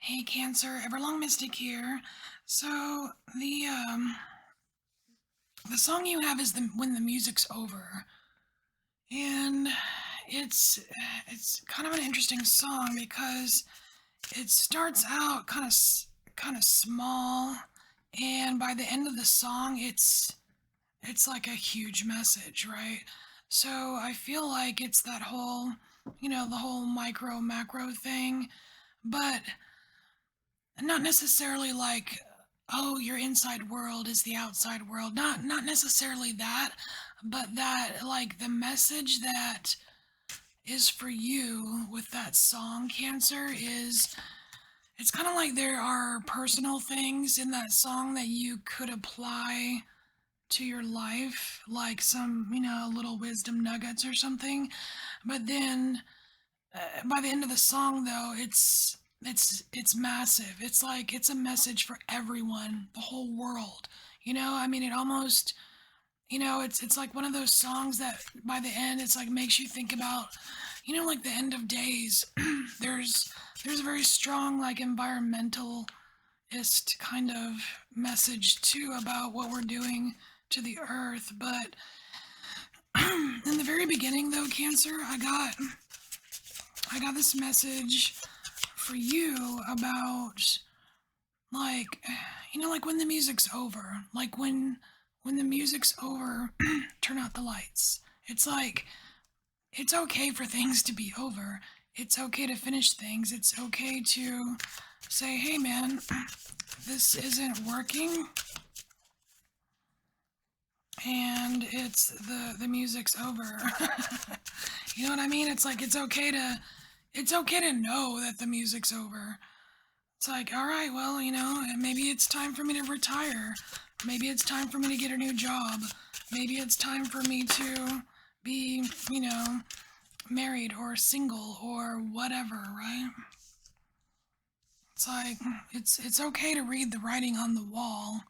Hey Cancer, Everlong Mystic here. So the song you have is the when the music's over, and it's it's kind of an interesting song because it starts out kind of small, and by the end of the song, it's like a huge message, right? So I feel like it's that whole, the whole micro macro thing, but not necessarily like, oh, your inside world is the outside world, not necessarily that, but that like the message that is for you with that song Cancer is, it's kind of like there are personal things in that song that you could apply to your life, like some, little wisdom nuggets or something. But then by the end of the song though, it's massive. It's like it's a message for everyone, the whole world. I mean, it almost, it's like one of those songs that by the end it's like makes you think about, like the end of days. There's a very strong like environmentalist kind of message too about what we're doing to the earth. But in the very beginning though, Cancer, I got this message for you about like, like when the music's over, like when the music's over, turn out the lights. It's like it's okay for things to be over. It's okay to finish things. It's okay to say, "Hey man, this isn't working." And it's the music's over. You know what I mean? It's like it's okay to know that the music's over. It's like, all right, well, maybe it's time for me to retire. Maybe it's time for me to get a new job. Maybe it's time for me to be, married or single or whatever, right? It's like it's okay to read the writing on the wall.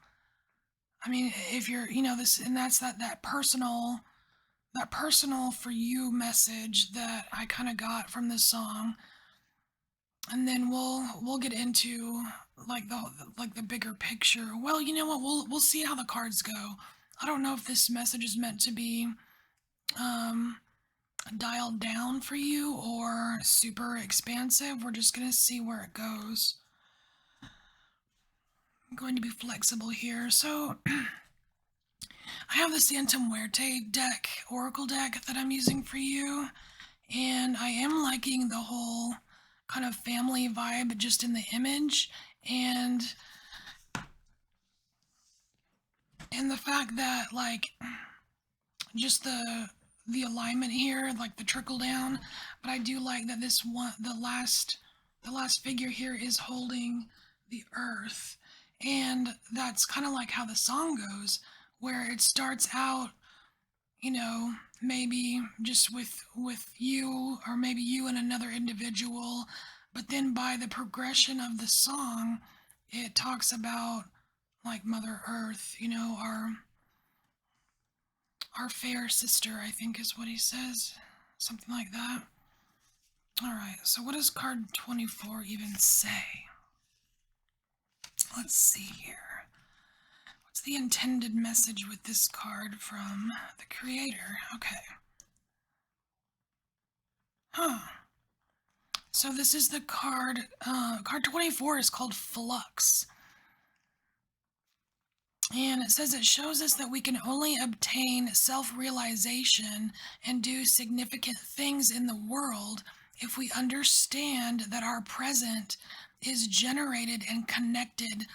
I mean, if you're, this and that's that personal for you message that I kind of got from this song, and then we'll get into like the bigger picture. Well, you know what? We'll see how the cards go. I don't know if this message is meant to be um dialed down for you or super expansive. We're just gonna see where it goes. I'm going to be flexible here. So I have the Santa Muerte deck, Oracle deck that I'm using for you, and I am liking the whole kind of family vibe just in the image, and the fact that like just the alignment here, like the trickle down. But I do like that this one, the last figure here is holding the earth, and that's kind of like how the song goes, where it starts out, maybe just with you, or maybe you and another individual, but then by the progression of the song, it talks about like Mother Earth, our fair sister, I think is what he says. Something like that. Alright, so what does card 24 even say? Let's see here. What's the intended message with this card from the creator? Okay. Huh. So this is the card 24 is called Flux. And it says it shows us that we can only obtain self realization and do significant things in the world if we understand that our present is generated and connected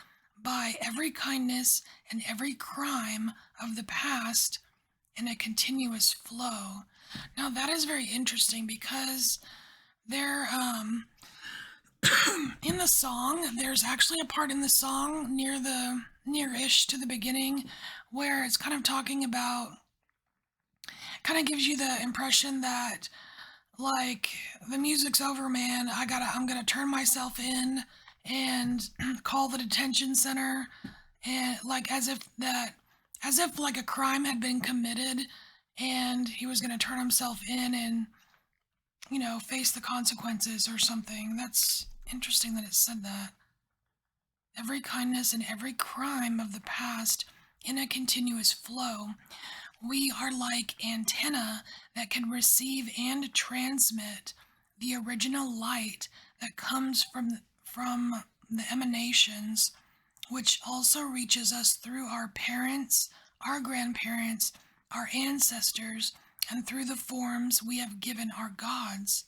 by every kindness and every crime of the past in a continuous flow. Now, that is very interesting because there, in the song, there's actually a part in the song near-ish to the beginning where it's kind of talking about, kind of gives you the impression that like the music's over, man. I'm gonna turn myself in and call the detention center, and like as if like a crime had been committed, and he was gonna turn himself in and face the consequences or something. Interesting that it said that. Every kindness and every crime of the past in a continuous flow. We are like antenna that can receive and transmit the original light that comes from the emanations, which also reaches us through our parents, our grandparents, our ancestors, and through the forms we have given our gods.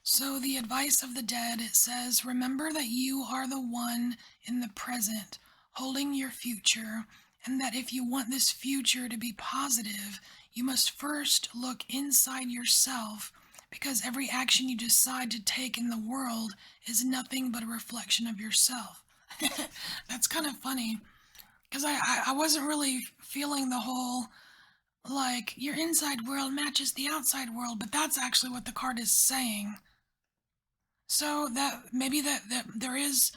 So, the advice of the dead, it says, remember that you are the one in the present, holding your future, and that if you want this future to be positive, you must first look inside yourself, because every action you decide to take in the world is nothing but a reflection of yourself. That's kind of funny, because I wasn't really feeling the whole like your inside world matches the outside world, but that's actually what the card is saying. So that maybe that there is,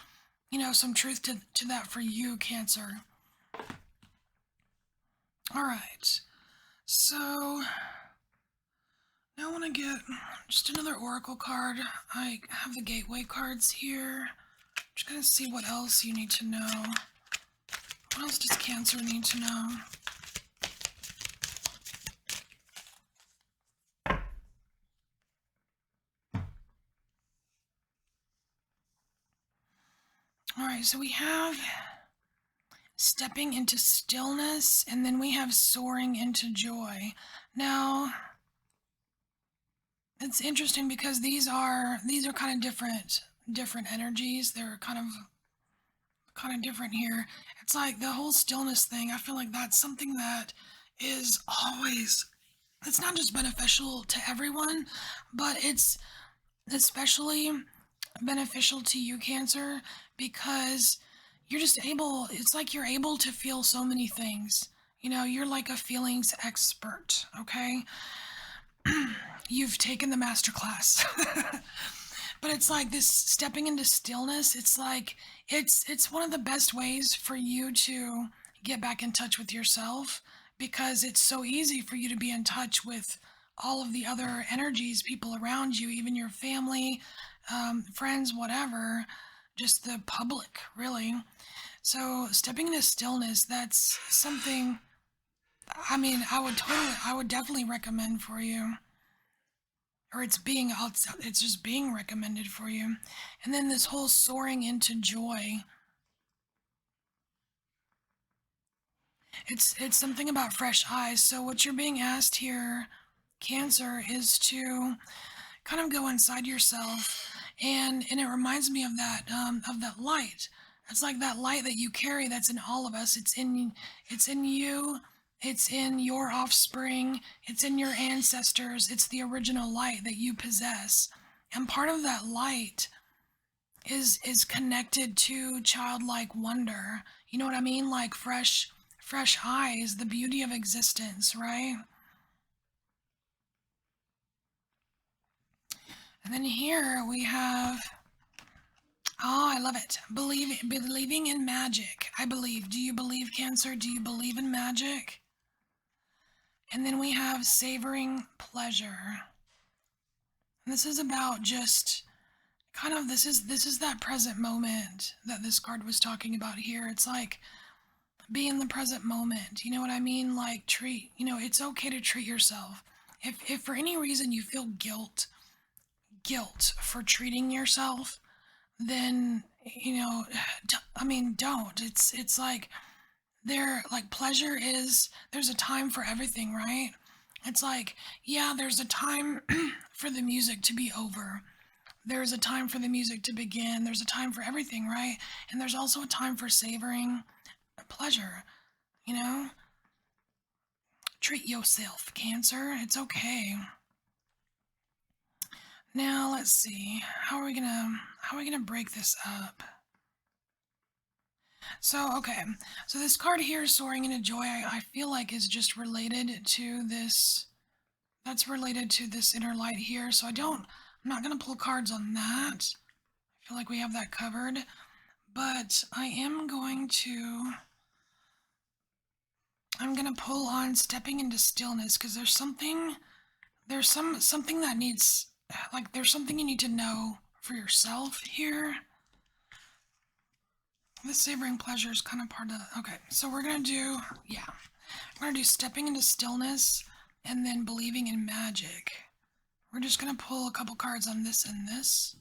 some truth to that for you, Cancer. All right. So now I want to get just another oracle card. I have the gateway cards here. Just gonna see what else you need to know. What else does Cancer need to know? All right, so we have stepping into stillness, and then we have soaring into joy. Now, it's interesting because these are kind of different energies. They're kind of different here. It's like the whole stillness thing. I feel like that's something that is always, it's not just beneficial to everyone, but it's especially beneficial to you, Cancer, because you're just able, it's like you're able to feel so many things. You're like a feelings expert, okay? You've taken the master class. But it's like this stepping into stillness, it's like it's one of the best ways for you to get back in touch with yourself, because it's so easy for you to be in touch with all of the other energies, people around you, even your family, friends, whatever, just the public, really. So stepping into stillness, that's something, I mean, I would definitely recommend for you, or it's just being recommended for you. And then this whole soaring into joy, it's something about fresh eyes. So what you're being asked here, Cancer, is to kind of go inside yourself, and it reminds me of that light. It's like that light that you carry, that's in all of us. It's in you, it's in your offspring, it's in your ancestors. It's the original light that you possess, and part of that light is connected to childlike wonder. You know what I mean? Like fresh eyes, the beauty of existence, right? And then here we have, oh, I love it. Believing in magic. I believe. Do you believe, Cancer? Do you believe in magic? And then we have savoring pleasure. And this is about just kind of, this is that present moment that this card was talking about here. It's like be in the present moment. You know what I mean? Like it's okay to treat yourself. If for any reason you feel guilt for treating yourself, then I mean, don't. It's like pleasure is, there's a time for everything, right? It's like, yeah, there's a time for the music to be over. There's a time for the music to begin. There's a time for everything, right? And there's also a time for savoring pleasure, you know? Treat yourself, Cancer. It's okay. Now, let's see. How are we gonna break this up? So, okay. So this card here, Soaring into Joy, I feel like is just related to this. That's related to this inner light here. So I'm not going to pull cards on that. I feel like we have that covered. But I'm going to pull on Stepping into Stillness, because there's something that needs like there's something you need to know for yourself here. This savoring pleasure is kind of part of. Okay, so we're gonna do, yeah, we're gonna do stepping into stillness and then believing in magic. We're just gonna pull a couple cards on this and this.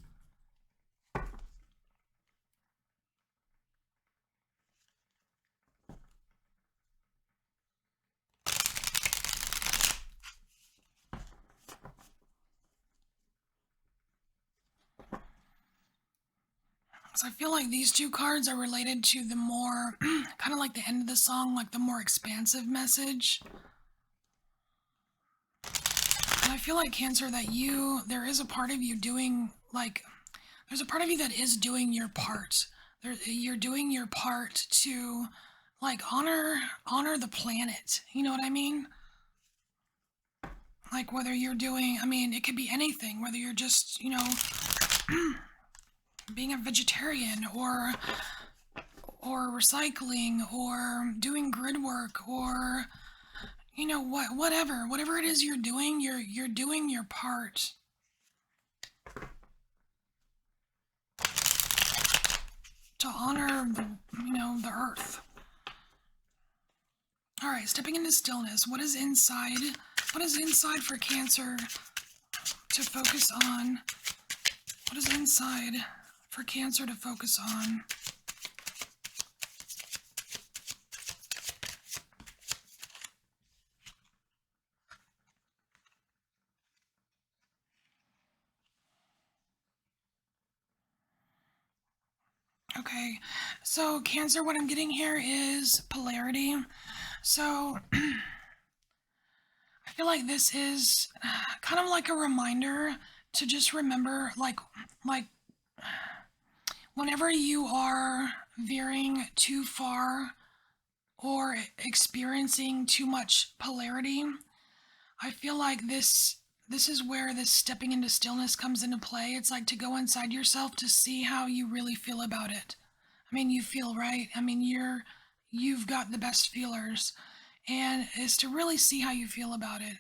So I feel like these two cards are related to the more, kind of like the end of the song, like the more expansive message. And I feel like Cancer that there is a part of you doing, like, there's a part of you that is doing your part. You're doing your part to, like, honor the planet. You know what I mean? Like whether you're doing, I mean, it could be anything. Whether you're just, being a vegetarian or recycling or doing grid work or whatever it is you're doing your part to honor the earth. All right, stepping into stillness. What is inside for Cancer to focus on? What is inside for Cancer to focus on? Okay, so Cancer, what I'm getting here is polarity. So I feel like this is kind of like a reminder to just remember, like whenever you are veering too far or experiencing too much polarity, I feel like this is where this stepping into stillness comes into play. It's like to go inside yourself to see how you really feel about it. I mean, you feel right. I mean, you've got the best feelers, and it's to really see how you feel about it.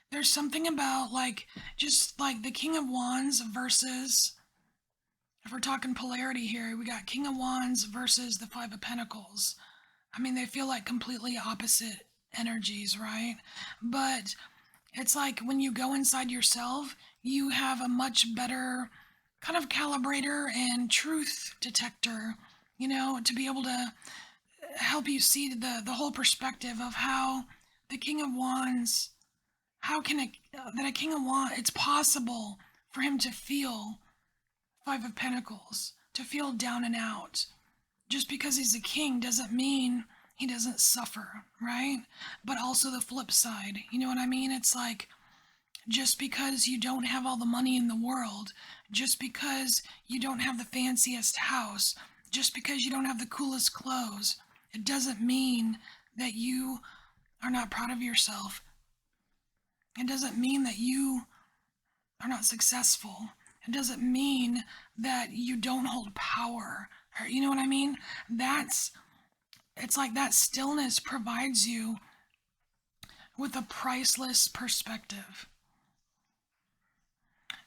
There's something about like just like the King of Wands versus, if we're talking polarity here, we got King of Wands versus the Five of Pentacles. I mean, they feel like completely opposite energies, right? But it's like when you go inside yourself, you have a much better kind of calibrator and truth detector, to be able to help you see the whole perspective of how the King of Wands, how can that a King of Wands, it's possible for him to feel Five of Pentacles, to feel down and out. Just because he's a king doesn't mean he doesn't suffer, right? But also the flip side, you know what I mean? It's like just because you don't have all the money in the world, just because you don't have the fanciest house, just because you don't have the coolest clothes, it doesn't mean that you are not proud of yourself. It doesn't mean that you are not successful. It doesn't mean that you don't hold power. Or, you know what I mean? It's like that stillness provides you with a priceless perspective.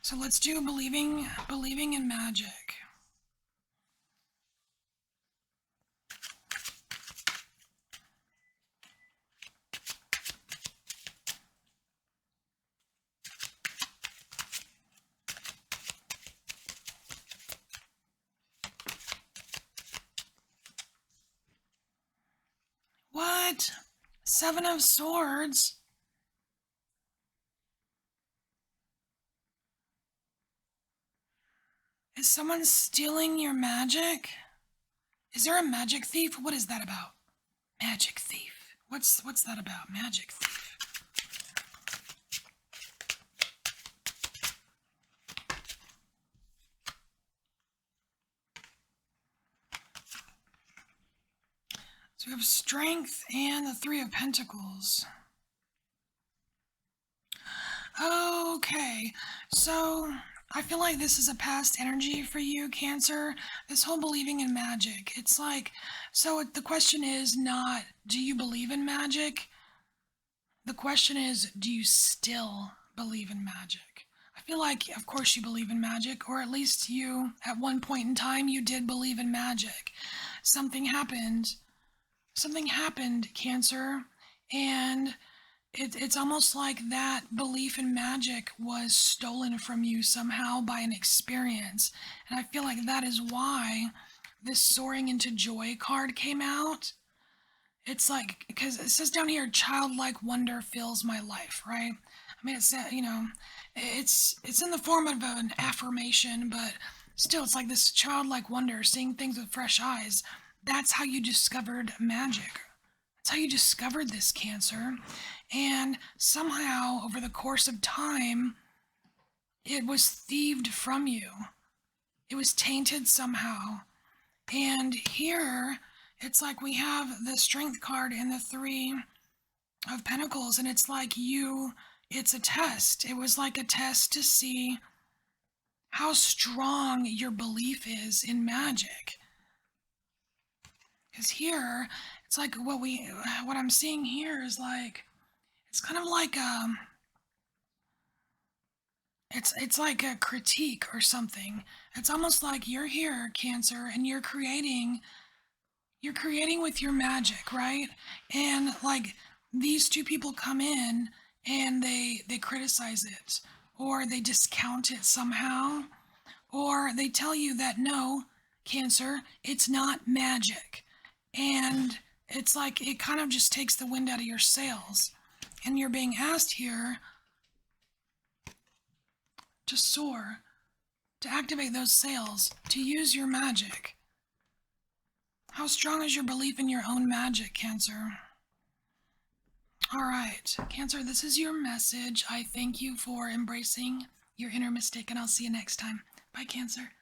So let's do believing in magic. What? Seven of Swords? Is someone stealing your magic? Is there a magic thief? What is that about? Magic thief. What's that about? Magic thief. So we have Strength and the Three of Pentacles. Okay, so I feel like this is a past energy for you, Cancer. This whole believing in magic. It's like, so the question is not, do you believe in magic? The question is, do you still believe in magic? I feel like, of course, you believe in magic, or at least you, at one point in time, you did believe in magic. Something happened. Something happened, Cancer, and it's almost like that belief in magic was stolen from you somehow by an experience. And I feel like that is why this Soaring into Joy card came out. It's like, because it says down here, childlike wonder fills my life, right? I mean, it's, it's in the form of an affirmation, but still, it's like this childlike wonder, seeing things with fresh eyes. That's how you discovered magic. That's how you discovered this, Cancer. And somehow, over the course of time, it was thieved from you. It was tainted somehow. And here, it's like we have the Strength card and the Three of Pentacles, and it's like it's a test. It was like a test to see how strong your belief is in magic. Because here, it's like what I'm seeing here is like, it's kind of like it's like a critique or something. It's almost like you're here, Cancer, and you're creating with your magic, right? And like these two people come in and they criticize it, or they discount it somehow, or they tell you that no, Cancer, it's not magic. And it's like it kind of just takes the wind out of your sails. And you're being asked here to soar, to activate those sails, to use your magic. How strong is your belief in your own magic, Cancer? All right, Cancer, this is your message. I thank you for embracing your inner mystic, and I'll see you next time. Bye, Cancer.